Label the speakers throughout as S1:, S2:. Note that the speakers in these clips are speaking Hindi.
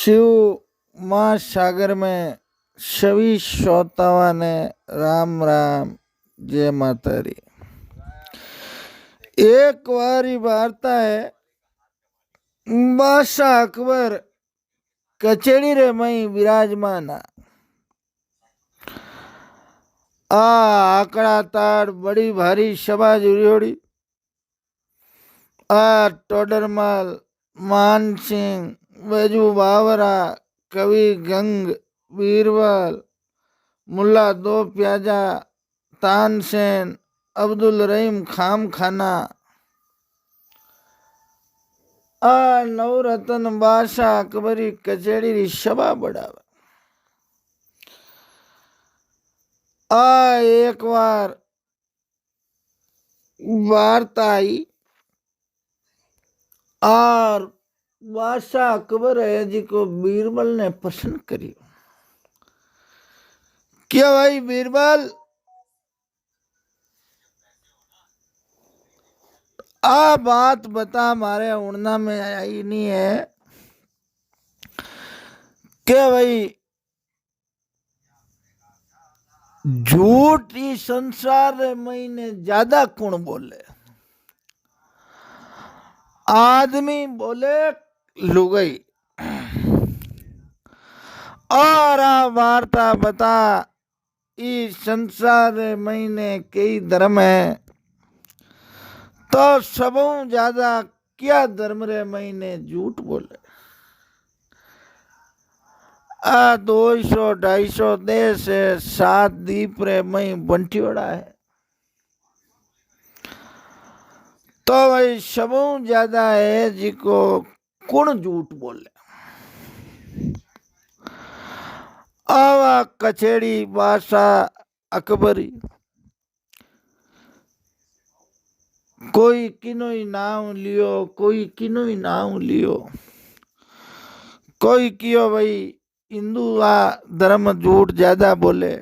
S1: शिव महासागर में सभी श्रोताओं ने राम राम, जय माता री। एक बारी वार्ता है, बादशाह अकबर कचेड़ी रे मई विराजमान आकड़ा ताड़ बड़ी भारी सभा जुड़ियोड़ी। टोडरमल, मान सिंह, बैजू बावरा, कवि गंग, बीरबल, मुल्ला दो प्याजा, तानसेन, अब्दुल रहीम खाम खाना, नवरतन बादशाह अकबरी कचेड़ी री सभा बढ़ावे। एक बार वार्ता आई और बादशाह अकबर है जी को बीरबल ने पसंद करी। क्या भाई बीरबल, बात बता, मारे उड़ना में आई नहीं है। क्या भाई झूठ ही संसार महीने ज्यादा कौन बोले? आदमी बोले लुगाई। और वार्ता बता, इस संसार महीने कई धर्म है, तो सबों ज्यादा क्या धर्म रे महीने झूठ बोले। 200-250 देश है, 7 द्वीप रे मई बंटियोड़ा है, तो भाई सबों ज्यादा है जिको कौन झूठ बोले। कचेड़ी बादशाह अकबरी कोई किनो ही नाम लियो, कोई किनो ही नाम लियो। कोई कियो भाई हिंदू धर्म झूठ ज्यादा बोले,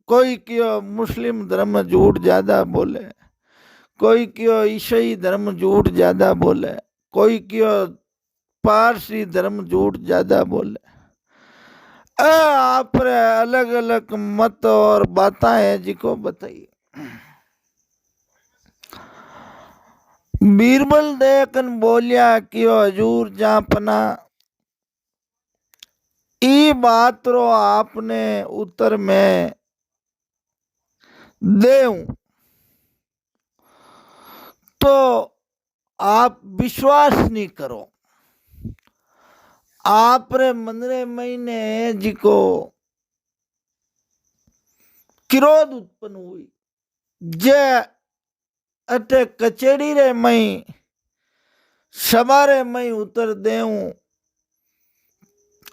S1: कोई कियो मुस्लिम धर्म झूठ ज्यादा बोले, कोई कियो ईसाई धर्म झूठ ज्यादा बोले, कोई कियो पारसी धर्म झूठ ज्यादा बोले। आप अलग अलग मत और बातें है जिको बताइए। बीरबल देखन बोलिया कि हजूर जापना, ई बात रो आपने उत्तर में देऊं तो आप विश्वास नहीं करो। आप रे मनरे महीने जिको क्रोध उत्पन्न हुई, जे अटे कचेड़ी रे मई सवारे मई उत्तर देऊं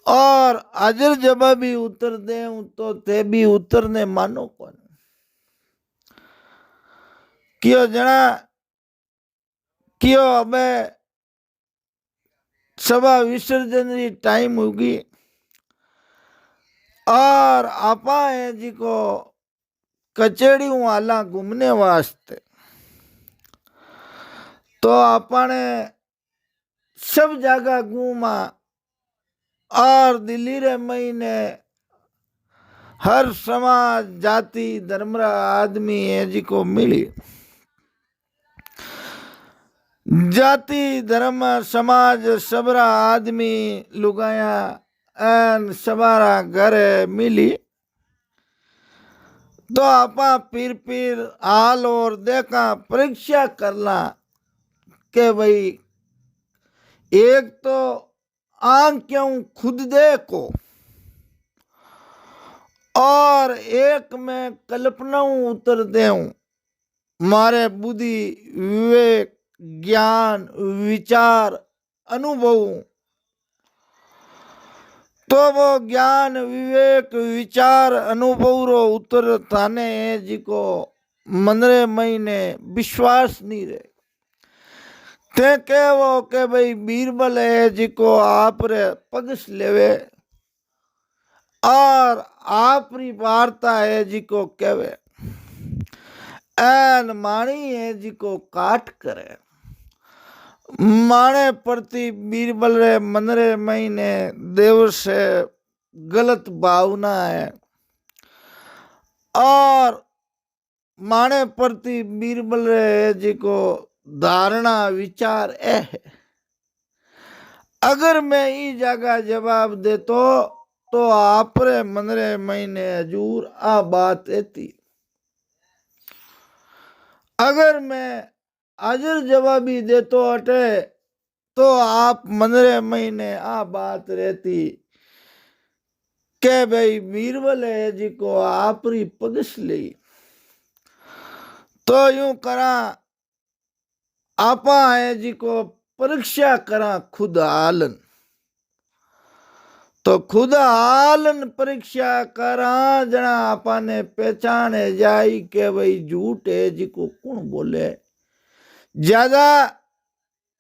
S1: और हाजिर जवाबी उत्तर देऊं तो ते भी उत्तर ने मानो कौन। क्यों जना क्यों अबे सभा विसर्जन की टाइम होगी और आपा है जी को कचेड़ी वाला घूमने वास्ते, तो आपने सब जगह घूमा और दिल्ली रे महीने हर समाज जाति धर्म आदमी है जी को मिली। जाति धर्म समाज सबरा आदमी लुगाया एन सबारा घर मिली, तो आपा पीर हाल और देखा परीक्षा करना के भाई एक तो आंख क्यों खुद देखो और एक में कल्पना उतर देऊं, मारे बुद्धि विवेक ज्ञान विचार अनुभव, तो वो ज्ञान विवेक विचार अनुभव रो उत्तर थाने है जिको मनरे महीने विश्वास नहीं रहे। ते के वो के भाई बीरबल है जिको आप रे पगस लेवे और आपरी वार्ता है जिको कहवे, एन माणी है जिको काट करे माणे प्रति बीरबल रे मन रे महीने देव से गलत भावना है और माणे प्रति बीरबल रे जी को धारणा विचार ए है। अगर मैं ई जगह जवाब दे तो आप रे मन रे महीने हजूर आ बात एती। अगर मैं हाजिर जवाबी दे तो अटे तो आप मन रे महीने आ बात रहती के भाई बीरबल है जी को आपरी पगस ली। तो यूं करा आपा है जी को परीक्षा करा खुद हालन। तो खुद हालन परीक्षा करा जना आपा ने पहचाने जाई के भाई झूठ है जी को कौन बोले ज्यादा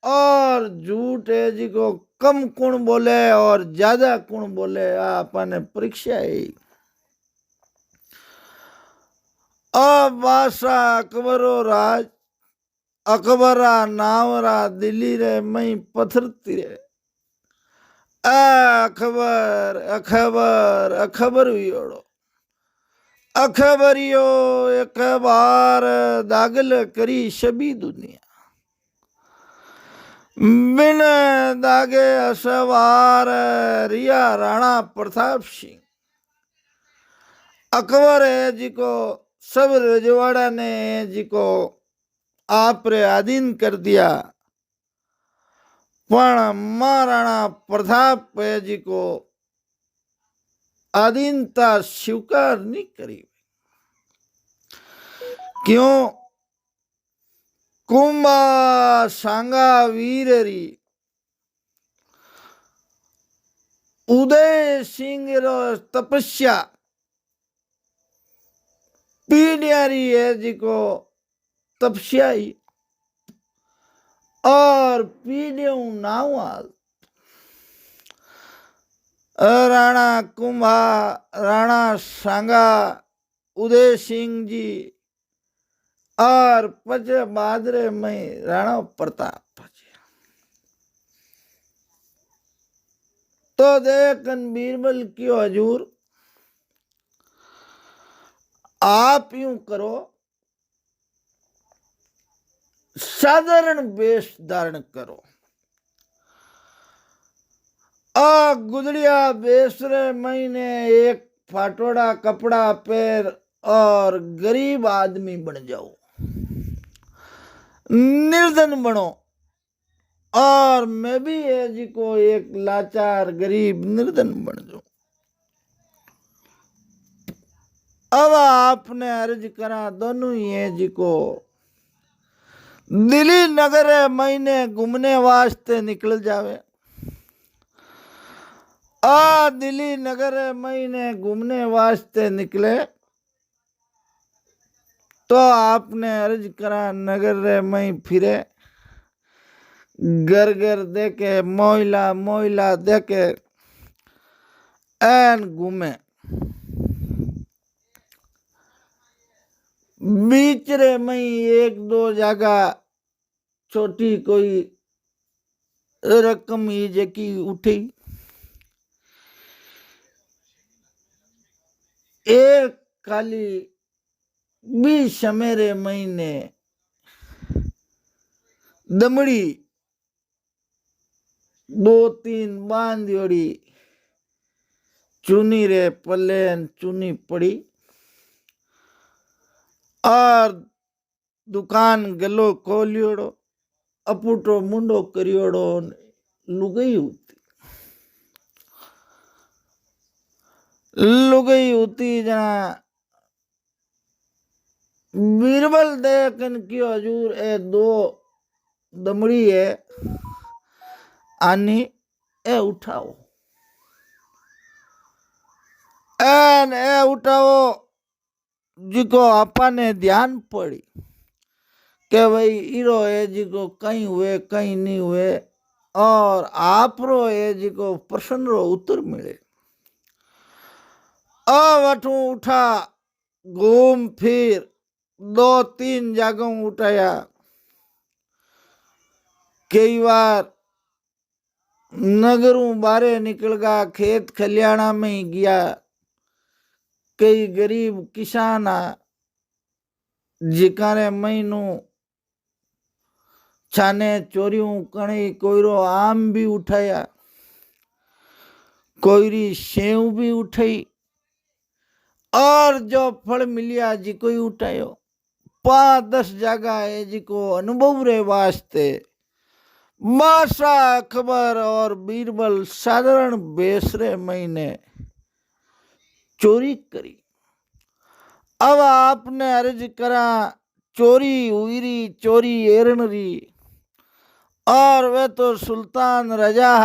S1: और झूठ है जी को कम कौन बोले और ज्यादा कौन बोले आपा ने परीक्षा है। अब बादशाह अकबरो राज अकबरा नावरा दिल्ली रे मई पथरती रे अखबर अखबर अखबर वियोड़ो अखबरियो एक बार दागल करी शबी दुनिया बिन दागे असवार रिया राणा प्रताप सिंह। अकबर है जी को सब रजवाड़ा ने जी को आप रे अधीन कर दिया पण महाराणा प्रताप जी को अधीनता स्वीकार नहीं करी। क्यों कुंभा सांगा वीररी उदय सिंह रो तपस्या पीढ़ियारी है जी को तपस्या ही और पीढ़ियों नावाल राणा कुंभा राणा सांगा उदय सिंह जी और पचे बादरे में राणा प्रताप जी। तो देखन बीरबल क्यों हजूर आप यूं करो साधारण वेश धारण करो गुदड़िया बेसरे महीने एक फाटोड़ा कपड़ा पैर और गरीब आदमी बन जाओ निर्धन बनो और मैं भी है जी को एक लाचार गरीब निर्धन बन जाऊं। अब आपने अर्ज करा दोनों ही है जी को दिल्ली नगर महीने घूमने वास्ते निकल जावे दिल्ली नगर महीने घूमने वास्ते निकले तो आपने अर्ज करा नगर रे मई फिरे घर घर देखे मोहला मोहला देखे एन घूमे बीच रे मई एक दो जगह छोटी कोई रकम ही जकी उठी एक खाली 20 मेरे महीने दमड़ी 2-3 बांधियोड़ी चुनी रे पलेन चुनी पड़ी और दुकान गलो खोलियोड़ो अपुटो मुंडो करियोड़ो लुगई होती जना बीरबल देखन की हजूर ए दो दमड़ी है आनी ए उठाओ एन ए उठाओ जिको आपा ने ध्यान पड़ी के भाई इरो है जिको कहीं हुए कहीं नहीं हुए और आप रो है जिको प्रश्न रो उत्तर मिले अब उठा घूम फिर 2-3 जगह उठाया कई बार नगरों बारे निकल गया, खेत खलियाना में ही गया। कई गरीब किसान जिकारे महीनू छाने चोरियों कणी कोईरो आम भी उठाया, कोईरी सेव भी उठाई, और जो फल मिलिया जी कोई उठायो। 5-10 जगह है जी को अनुभव रे वास्ते मासा अकबर और बीरबल साधारण बेसरे महीने चोरी करी। अब आपने अर्ज करा चोरी हुई री, चोरी एरण री, और वे तो सुल्तान रजा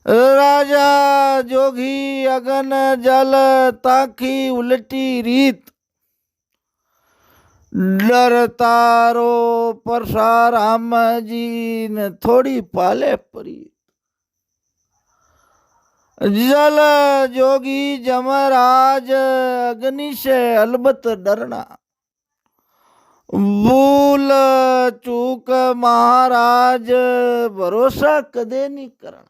S1: राजा जोगी अगन जल ताकी उलटी रीत, डर तारो परसाराम जी ने थोड़ी पाले परी। जल जोगी जमराज अग्नि से अलबत डरना, भूल चूक महाराज भरोसा कदे नहीं करना।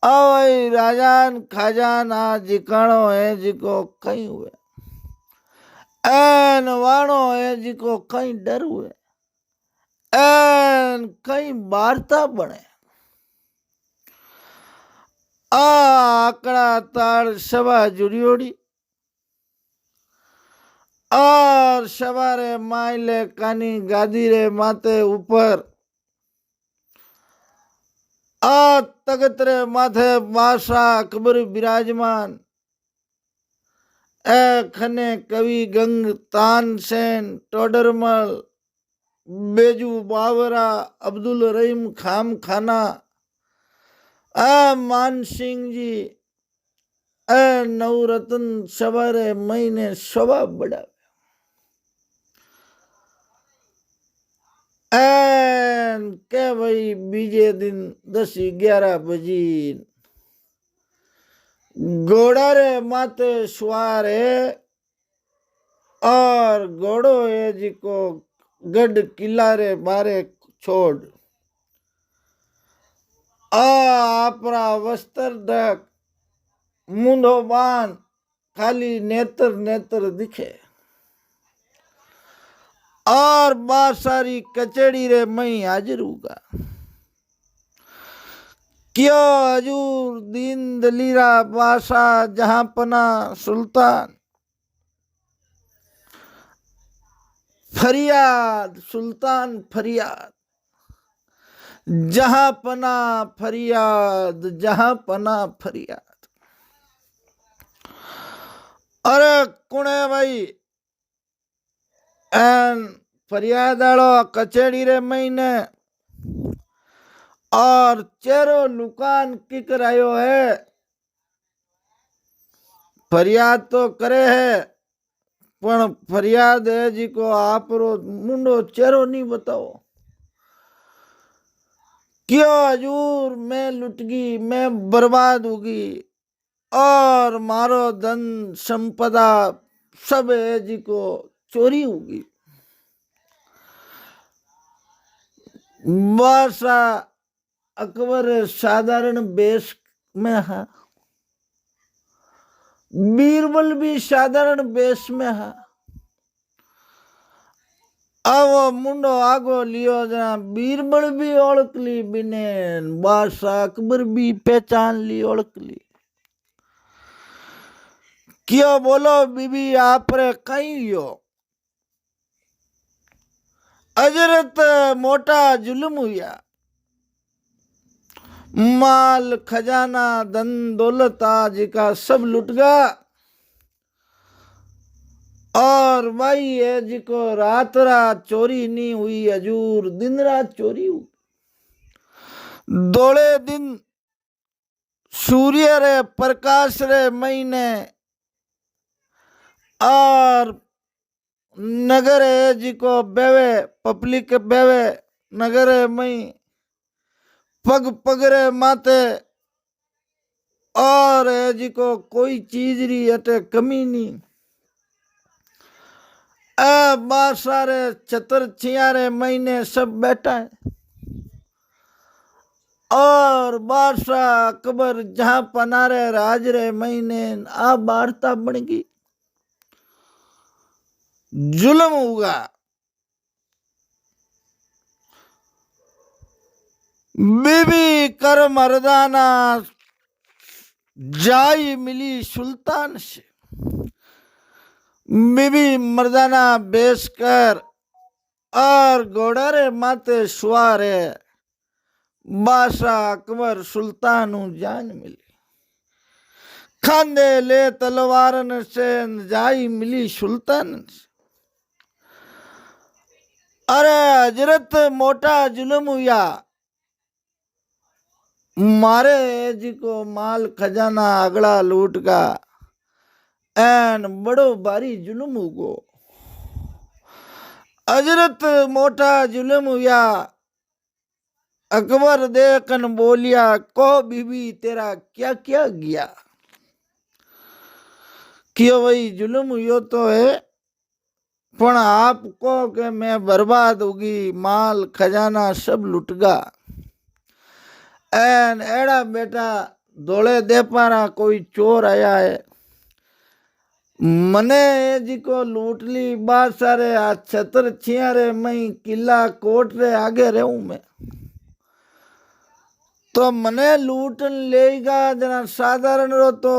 S1: अब राजान खाजाना जिकाणो है जिको कहीं हुए, एन वाणो है जिको कहीं डर हुए, एन कहीं वार्ता बने। आकड़ा ताड़ सभा जुड़ियोड़ी, और सभा रे माइले कानी गादी रे माथे ऊपर आ तगत रे माथे बादशाह अकबर विराजमान। ए खने कवि गंग तानसेन टोडरमल बेजू बावरा अब्दुल रहीम खाम खाना मान सिंह जी नवरत्न सवारे महीने सवा बड़ा के भाई बीजे दिन 10-11 बजी घोड़ा रे माथे सवार है, और घोड़ो है जिको गढ़ किला रे बारे छोड़ आपरा वस्त्र ढक मुंडो बांध, खाली नेत्र नेत्र दिखे, और बासारी कचड़ी रे मई हाजिर होगा। क्यों हजूर दीन दलीरा बादशाह जहां पना सुल्तान, फरियाद सुल्तान फरियाद, जहां पना फरियाद, जहां पना फरियाद। अरे कुणे भाई एन फरियाद आलो कचेड़ी रे महीने, और चेहरो लुकान की करायो है। फरियाद तो करे है पण फरियाद है जी को आप रो मुंडो चेहरो नहीं बताओ। क्यों हजूर मैं लुटगी, मैं बर्बाद होगी, और मारो धन संपदा सब है जी को चोरी होगी। बादशाह अकबर साधारण बेश में है, बीरबल भी साधारण बेश में है। अब मुंडो आगो लियो जना बीरबल भी ओळख ली बिने, बादशाह अकबर भी पहचान ली ओळख ली। क्यों बोलो बीबी आप रे कहीं यो अजरत मोटा जुल्म हुआ, माल खजाना धन दौलत आज का सब लुट गया, और भाई है जी को रात रात चोरी नहीं हुई हजूर, दिन रात चोरी हुई। दौड़े दिन सूर्य रे प्रकाश रे महीने, और नगर है जी को बेवे पब्लिक बेवे नगर है मई पग पग रे माथे, और है जी को कोई चीज री अटे कमी नहीं। बादशाह रे चतर छियारे महीने सब बैठा है और बादशाह अकबर जहां पनारे राज रे महीने आ वार्ता बन गई। जुल्म हुआ, बीबी कर मर्दाना जाई मिली सुल्तान से। बीबी मर्दाना बेच कर और घोड़ारे माथे सुवारे बादशाह अकबर सुल्तान जान मिली। खांदे ले तलवारन से जाई मिली सुल्तान से। अरे हजरत मोटा जुल्म हुआ, मारे जी को माल खजाना अगला लूट का एन बड़ो भारी जुल्म हुगो। हजरत मोटा जुल्म हुआ। अकबर देखन बोलिया, को बीबी तेरा क्या क्या गया? क्यों भाई जुल्म हुआ तो है, पण आपको के मैं बर्बाद होगी, माल खजाना सब लुटगा। एन एड़ा बेटा धोले दे पारा कोई चोर आया है, मने जी को लूट ली। बात सारे आ छतर छियारे मई किला कोट रे आगे रहूं मैं, तो मने लूटन लेगा जना साधारण रो तो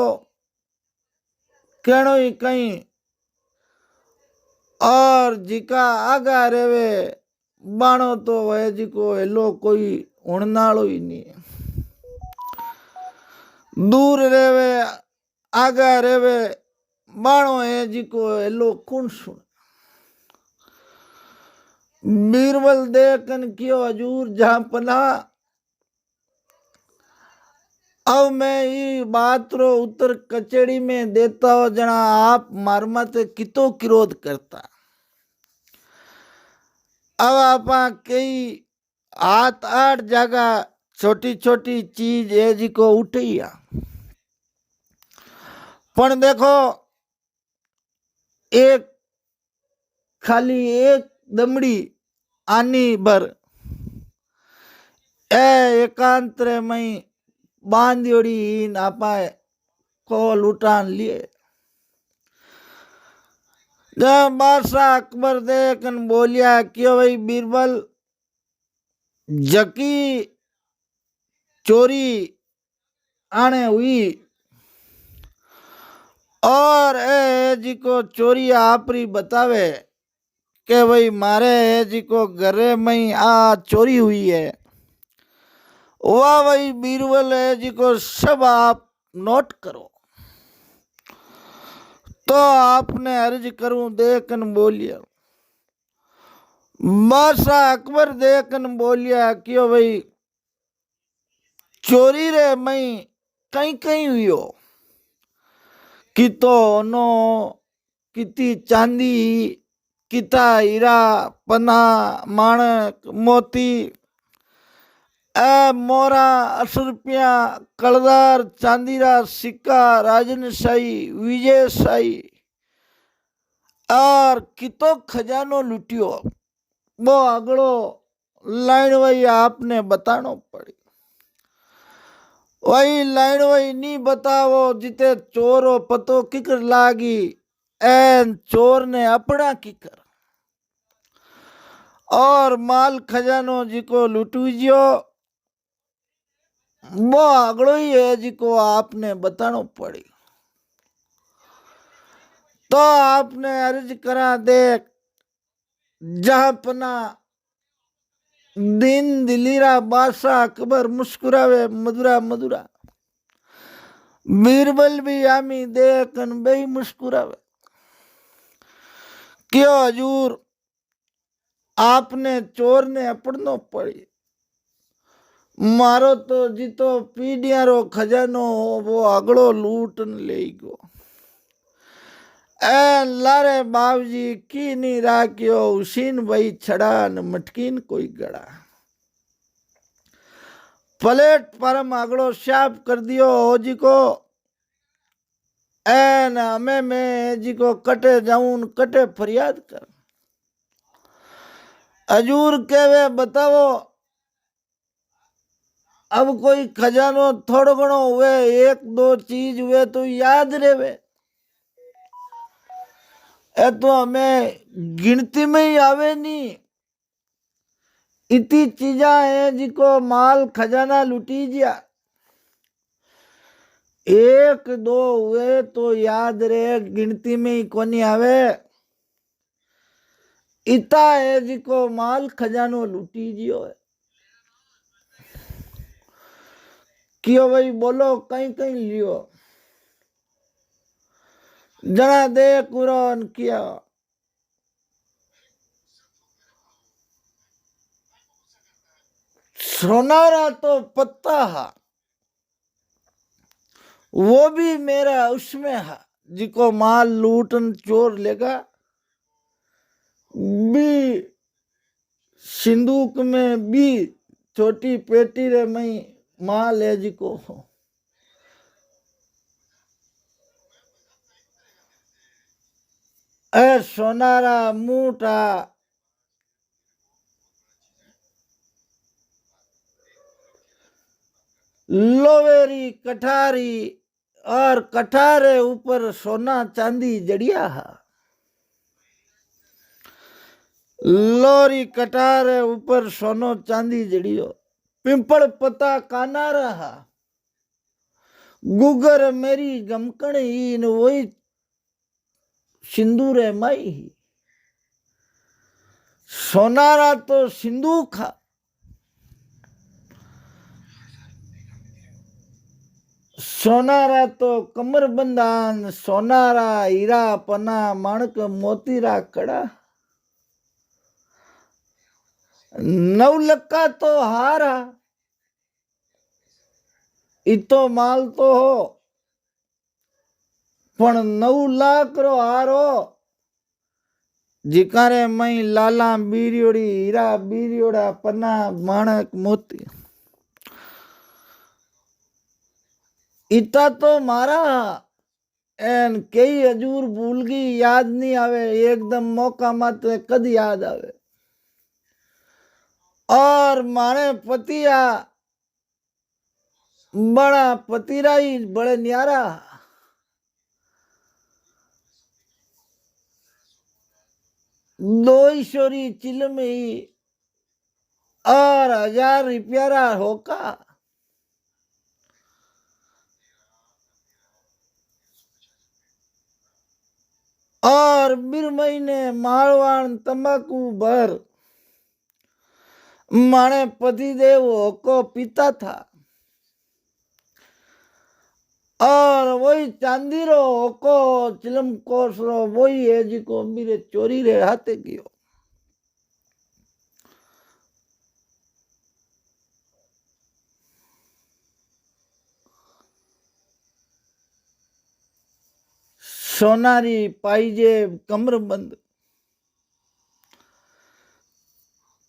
S1: कहनो ही कहीं, और जिका आगा रेवे बाणो तो वह जी को हेलो कोई उड़नालो ही नहीं। दूर रेवे आगा रेवे बाणो है जी को हेलो कौन सुन। बीरबल देखन क्यों हजूर जहां पना, अब मैं ये बात रो उत्तर कचेड़ी में देता हो जना आप मारमत कितो किरोध करता। अब आप कई हाथ 8 जगह छोटी छोटी चीज है जी को उठिया, पण देखो एक खाली एक दमड़ी आनी भर एकांत रे मई बांधियोड़ी ना पाए को लुटान लिए। जब बादशाह अकबर देखन बोलिया, क्यों भाई बीरबल जकी चोरी आने हुई और ए जी को चोरी आपरी बतावे के भाई मारे जी को घरे में आ चोरी हुई है, वाह भाई बीरबल है जी को सब आप नोट करो। तो आपने अर्ज करूं देखन बोलिया। बादशाह अकबर देखन बोलिया, क्यों भाई चोरी रे मई कहीं कहीं हुई हो, कितो नो किती चांदी किता हीरा पना माणक मोती मोरा 80 रुपया कलदार चांदीरा सिक्का राजनशाही विजयशाही और कितो खजानो लुटियो, वो अगलो लाइन वही आपने बतानो पड़ी। वही लाइन वही नहीं बतावो जिते चोरो पतो किकर लागी, एन चोर ने अपना किकर और माल खजानो जी को लुटूजियो, वो अगलो ही है जी को आपने बतानो पड़ी। तो आपने अर्ज करा देख जहां पना दिन दिलीरा बादशाह अकबर मुस्कुरावे मधुरा मधुरा, बीरबल भी आमी देखन बे मुस्कुरावे। क्यों हजूर आपने चोर ने अपड़नो पड़ी, मारो तो जीतो पीढ़िया रो खजानो वो अगड़ो लूटन ले गो। ए लारे बाबजी की नहीं राख्यो उसीन भाई छड़ा न मटकीन कोई गड़ा। प्लेट परम अगड़ो साफ कर दियो हो जी को, एन हमें मैं जी को कटे जाऊं कटे फरियाद कर। हजूर कहवे बताओ अब कोई खजानो थोड़ो घणो हुए, एक दो चीज हुए तो याद रेवे, ए तो हमें गिनती में ही आवे नहीं। इतनी चीजा है जिको माल खजाना लुटी गया, एक दो हुए तो याद रहे, गिनती में ही कोनी आवे। इता है जिको माल खजानो लुटी जियो है। क्यों भाई बोलो कहीं कहीं लियो, जना दे कुरान किया। सोनारा तो पत्ता है, वो भी मेरा उसमें है, जिको माल लूटन चोर लेगा भी सिंदूक में भी छोटी पेटी रे मई माल है जिको। ए सोनारा मूठा लोवेरी कठारी और कठारे ऊपर सोना चांदी जड़िया है। लोरी कटारे ऊपर सोनो चांदी जड़ियो, पिंपल पता काना रहा, गुगर मेरी गमकण ईन वही सिंदूर माई ही। सोनारा तो सिंदूक हा, सोनारा तो कमर बंधान, सोनारा हीरा पना माणक मोतीरा कड़ा, नवलक्का तो हारा, इतो माल तो हो पण 9 लाख रो हारो, जिकारे मई लाला बीरियोड़ी हीरा बीरियोड़ा पन्ना माणक मोती, इता तो मारा। एन कई हजूर भूल गई, याद नहीं आवे, एकदम मौका मत कद याद आवे। और मारे पतिया बड़ा पतिरा ही बड़े न्यारा, दो ईश्वरी चिलम ही और 1000 रुपयारा होका, और बिर महीने मारवाण तंबाकू भर माने पतिदेव होको पीता था, और वही चांदी रो होको चिलम कोस रो वही है जिको मेरे चोरी रे हाथे गयो। सोनारी पाइजेब कमरबंद,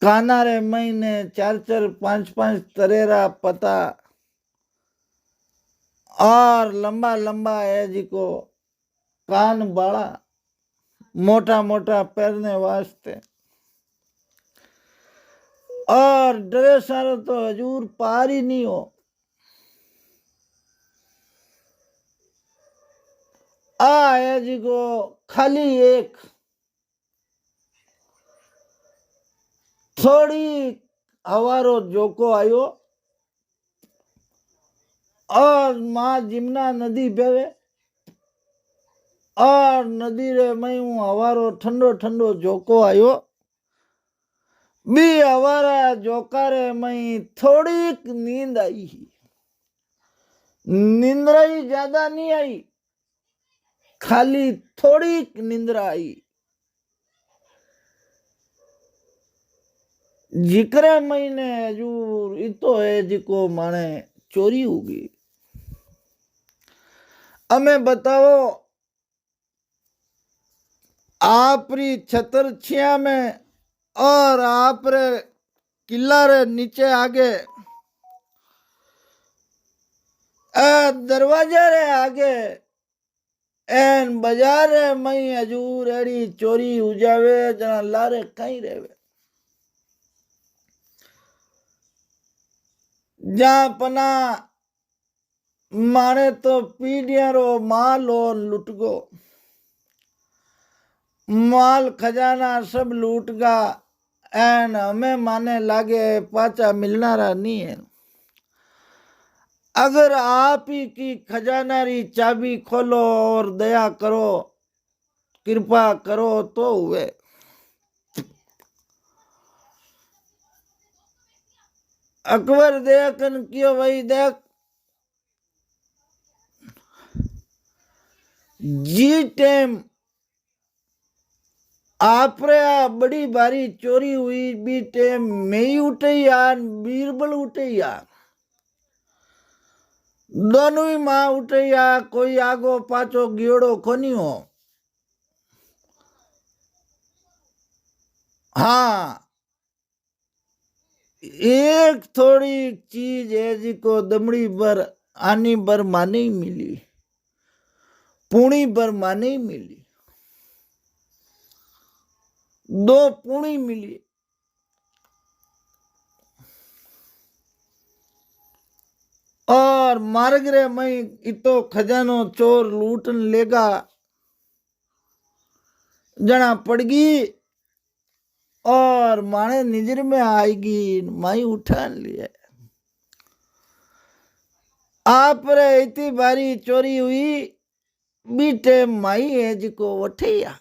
S1: काना रे महीने 4-4 5-5 तरेरा पता, और लंबा लंबा है जिको कान बाड़ा मोटा मोटा पहनने वास्ते, और ड्रेस सारो तो हजूर पार ही नहीं हो। आ है जिको खाली एक थोड़ी हवारो जोको आयो, और माँ जिमना नदी बेवे, और नदी रे मई हवारो ठंडो ठंडो जोको आयो, बी हवारा जोका रे मई थोड़ी नींद आई, निंद्रा ही ज्यादा नहीं आई, खाली थोड़ी निंद्रा आई। जिक्र महीने हजूर इतो है जिको माने चोरी होगी। हमें बताओ आप री छतर छिया में और आप रे किला रे नीचे आगे दरवाजा रे आगे एन बाजार रे मई हजूर एड़ी चोरी हो जावे जना लारे कहीं रेवे। जहाँ पना माने तो पीढ़ियारो माल और लुट गो, माल खजाना सब लूट गा एन हमें माने लागे पाचा मिलना रहा नहीं है। अगर आप ही की खजानारी चाबी खोलो और दया करो, कृपा करो तो हुए। अकबर देखन क्यों भाई देख, जी टाइम आप रे बड़ी भारी चोरी हुई बी टाइम में ही उठे यार, बीरबल उठे यार, दोनों ही माँ उठे यार, कोई आगो पाचो गियोड़ो कोनी हो। हाँ, एक थोड़ी चीज है जिको दमड़ी भर आनी भर माने ही मिली, पूणी भर माने ही मिली, दो पूणी मिली। और मार्ग रे मई इतो खजानो चोर लूटन लेगा, जना पड़गी और माने निजर में आएगी, माई उठान लिए। आप रे इतनी बारी चोरी हुई बीटे माई है जिको वठैया।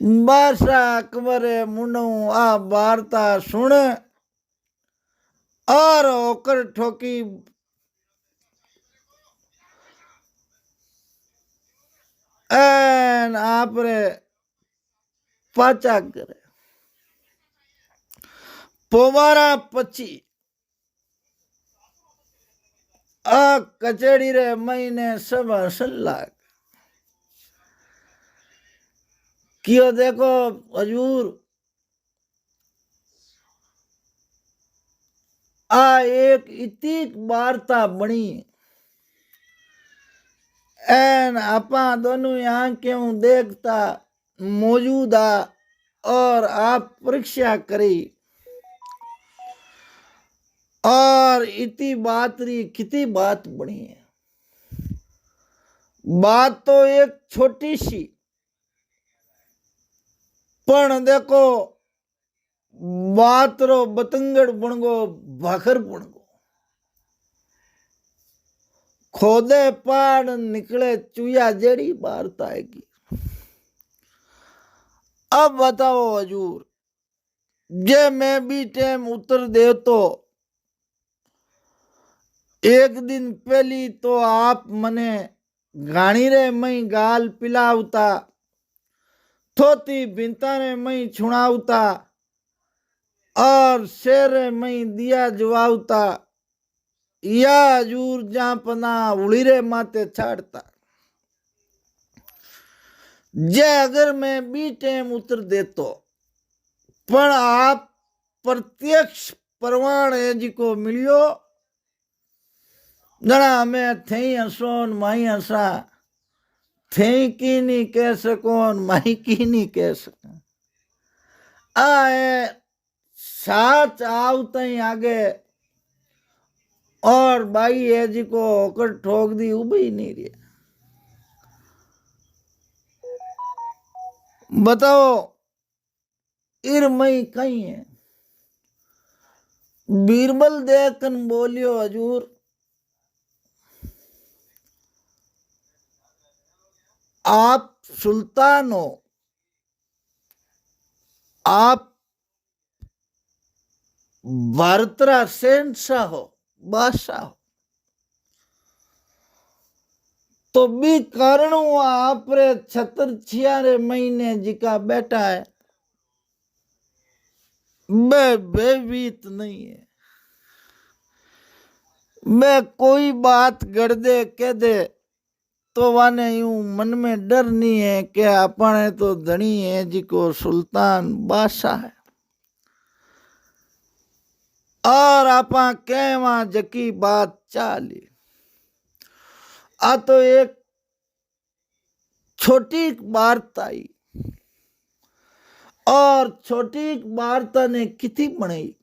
S1: बादशाह अकबर मुंडो आ वार्ता सुन और होकर ठोकी एन आप रे पाचा करे। पोवारा पची आ कचेड़ी रे महीने सब हसन लाग क्यों देखो हजूर, आ एक इतनी वार्ता बनी एन आपा दोनों यहाँ क्यों देखता मौजूदा और आप परीक्षा करी और इतनी बात री कितनी बात बनी है। बात तो एक छोटी सी, पण देखो बात रो बतंगड़ बणगो भाखर बणगो, खोदे पाड़ निकले चुया जेड़ी बात आएगी। अब बताओ हजूर, जे मैं भी टाइम उतर दे तो एक दिन पहली तो आप मने गाणी रे मई गाल पिलावता, थोती बिंता रे मई छुड़ावता और शेर रे मई दिया जवावता, या हजूर जा पना उड़ी रे माते छाड़ता। जे अगर मैं बी टाइम उतर देतो पण आप प्रत्यक्ष परवान है जी को मिलियो, जना हमें थई हसोन माई हसा, थई की नहीं कह सकोन माई की नहीं कह सको। आए साच आवते ही आगे और बाई है जी को होकर ठोक दी उबी नहीं रही। बताओ इरमई कहीं है। बीरबल देखन बोलियो हजूर, आप सुल्तान हो, आप भारतरा शहंशाह हो, बादशाह हो, तो भी कारण आप रे छतर छियारे महीने जिका बेटा है बेबीत नहीं है। मैं कोई बात गढ़ दे कह दे तो वाने यूं मन में डर नहीं है कि अपने तो धनी है जिको सुल्तान बादशाह है और आपा कहवा जकी बात चाली। आ तो एक छोटी वार्ता आई और छोटी वार्ता ने कितनी बनाई।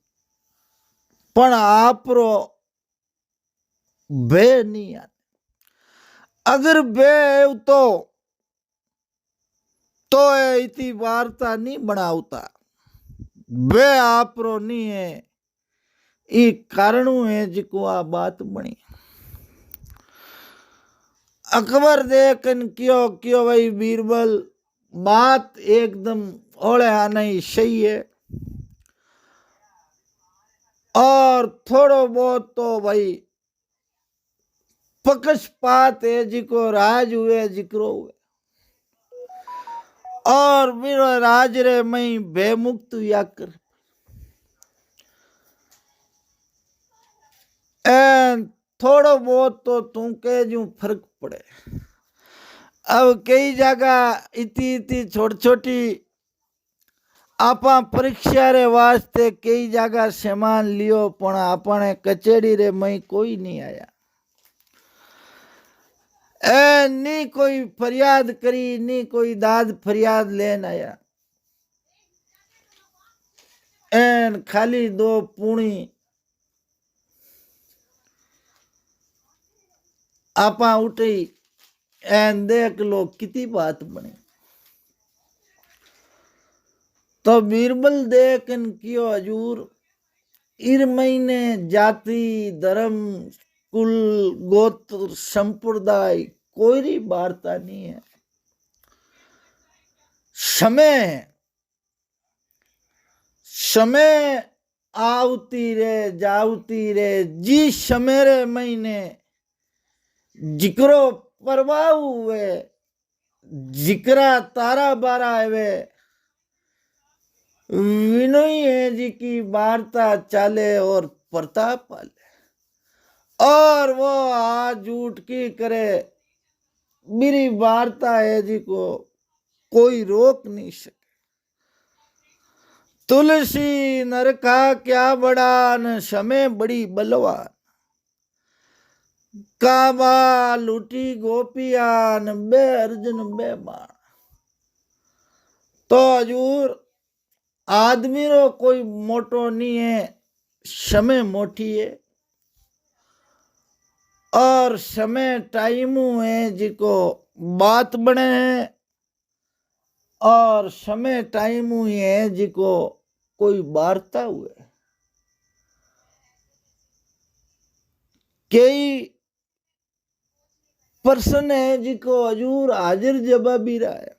S1: पण आपरो भे नहीं आते। अगर भे तो इतनी वार्ता नहीं बनावता। वे आपरो नहीं है, ई कारणू है जिको आ बात बनी। अकबर देखन क्यों भाई बीरबल बात एकदम ओले आना ही सही है, और थोड़ो बहुत तो भाई पक्षपात है जिको राज हुए जिक्रो हुए, और मेरो राज रे मई बेमुक्त या कर एन थोड़ो बहुत तो तू के जो फर्क पड़े। अब कई जगह इतनी इतनी छोटी छोटी आपा परीक्षा रे वास्ते कई जगह सामान लियो, पण आपने कचेड़ी रे मई कोई नहीं आया। ए नी कोई फरियाद करी, नी कोई दाद फरियाद लेन आया। एन खाली दो पूणी आपा उठी एन देख लो कितनी बात बनी। तो बीरबल देखन कियो हजूर इर महीने जाति धर्म कुल गोत्र संप्रदाय कोई री वार्ता नहीं है। समय आवती रे जावती रे, जी समय रे महीने जिक्रो परवाह हुए, जिक्रा तारा बारा आवे, विनोई है जी की वार्ता चाले और प्रताप पाले, और वो आज उठ की करे मेरी वार्ता है जी को कोई रोक नहीं सके। तुलसी नरका क्या बड़ा न समय बड़ी बलवान, काबा लूटी गोपियान बे अर्जुन बे बाण। तो हजूर आदमी रो कोई मोटो नहीं है, समय मोटी है, और समय टाइम है जिको बात बने है, और समय टाइम ही है जिको कोई वार्ता हुए। कई पर्सन है जिको हजूर हाजिर जवाबी रहा है,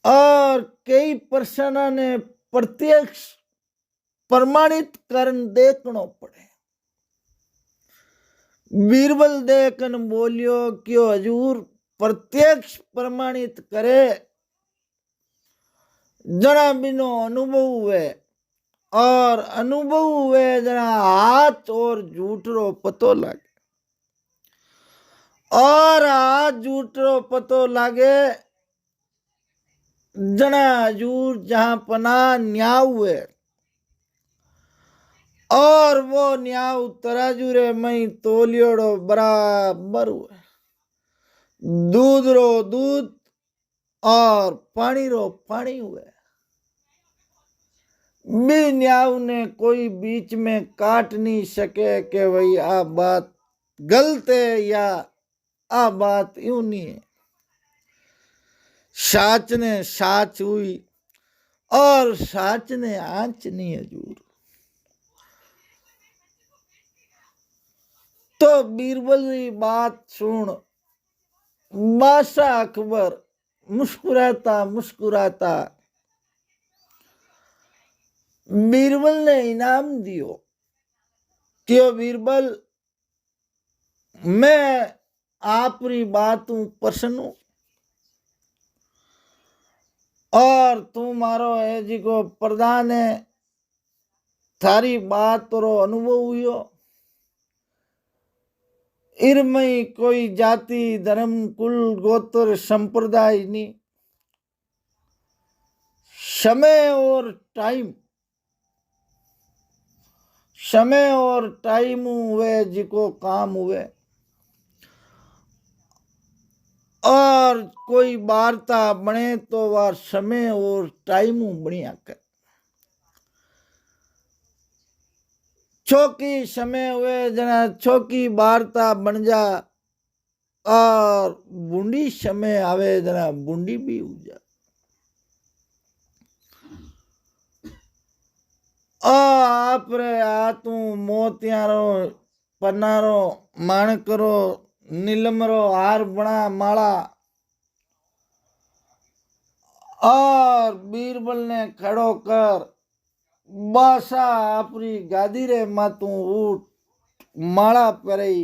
S1: और कई पर्सन ने प्रत्यक्ष प्रमाणित करन देखनो पड़े। बीरबल देखन बोलियो क्यों हजूर प्रत्यक्ष प्रमाणित करे जना बिनो अनुभव हुए, और अनुभव हुए जना हाथ और झूठ रो पतो लागे, और हाथ झूठ रो पतो लागे जना हजूर जहां पना न्याय हुए, और वो न्याय तराजू रे मई तोलियोड़ो बराबर हुए, दूध रो दूध और पानी रो पानी हुए। बी न्याय ने कोई बीच में काट नहीं सके कि भाई आ बात गलत है या आ बात यूं नहीं है। साच ने साच हुई और साच ने आंच नहीं हजूर। तो बीरबल की बात सुन बादशाह अकबर मुस्कुराता मुस्कुराता बीरबल ने इनाम दियो कि बीरबल मैं आपरी बात हूं प्रसन्न हूं, और तू मारो है जी को प्रधान है, थारी बात रो अनुभव हुयो। इरमई कोई जाति धर्म कुल गोत्र संप्रदाय नहीं, समय और टाइम, समय और टाइम हुए जिको काम हुए, और कोई वार्ता बने तो वह समय और टाइम बढ़िया कर। छोकी समय हुए जना छोकी वार्ता बन जा और बूंदी समय आवे जना बूंदी भी हो जा। आप रे आ तू मोतियारो पन्नारो माणकरो नीलमरो हार बना माला और बीरबल ने खड़ो कर बासा अपनी गादी रे मातू उठ माला परई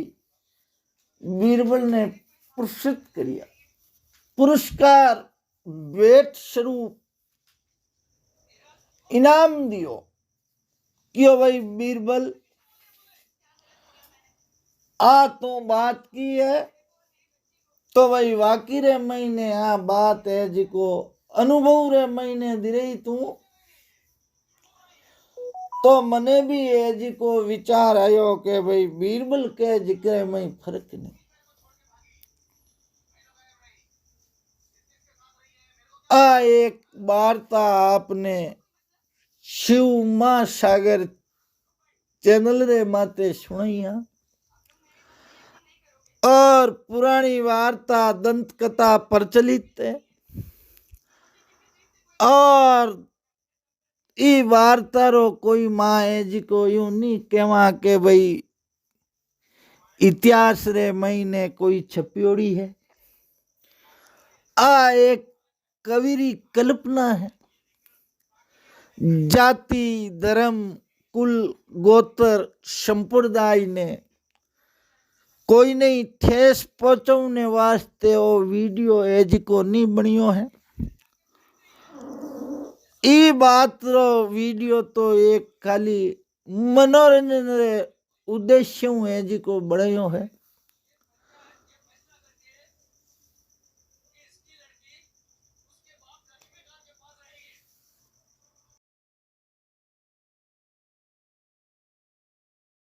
S1: बीरबल ने पुरस्कृत करिया पुरस्कार भेंट स्वरूप इनाम दियो क्यों भाई बीरबल आ तो बात की है तो भाई वाकी रे महीने आ बात है जिको अनुभव रे महीने दिरे तू तो मने भी है जी को विचार आयो के भाई बीरबल के जिक्र में फर्क नहीं। आ एक वार्ता आपने शिव महासागर चैनल रे माते सुनी और पुरानी वार्ता दंत कथा प्रचलित है और ई वार्ता रो कोई माँ है जी को यूं नहीं कहवा के भाई इतिहास रे महीने कोई छपियोड़ी है। आ एक कविरी कल्पना है। जाति धर्म कुल गोत्र संप्रदाय ने कोई नहीं ठेस पहुंचाने वास्ते वो वीडियो एज को नहीं बनियो है। ई बात रो वीडियो तो एक खाली मनोरंजन रे उद्देश्य है जी को बनायो है।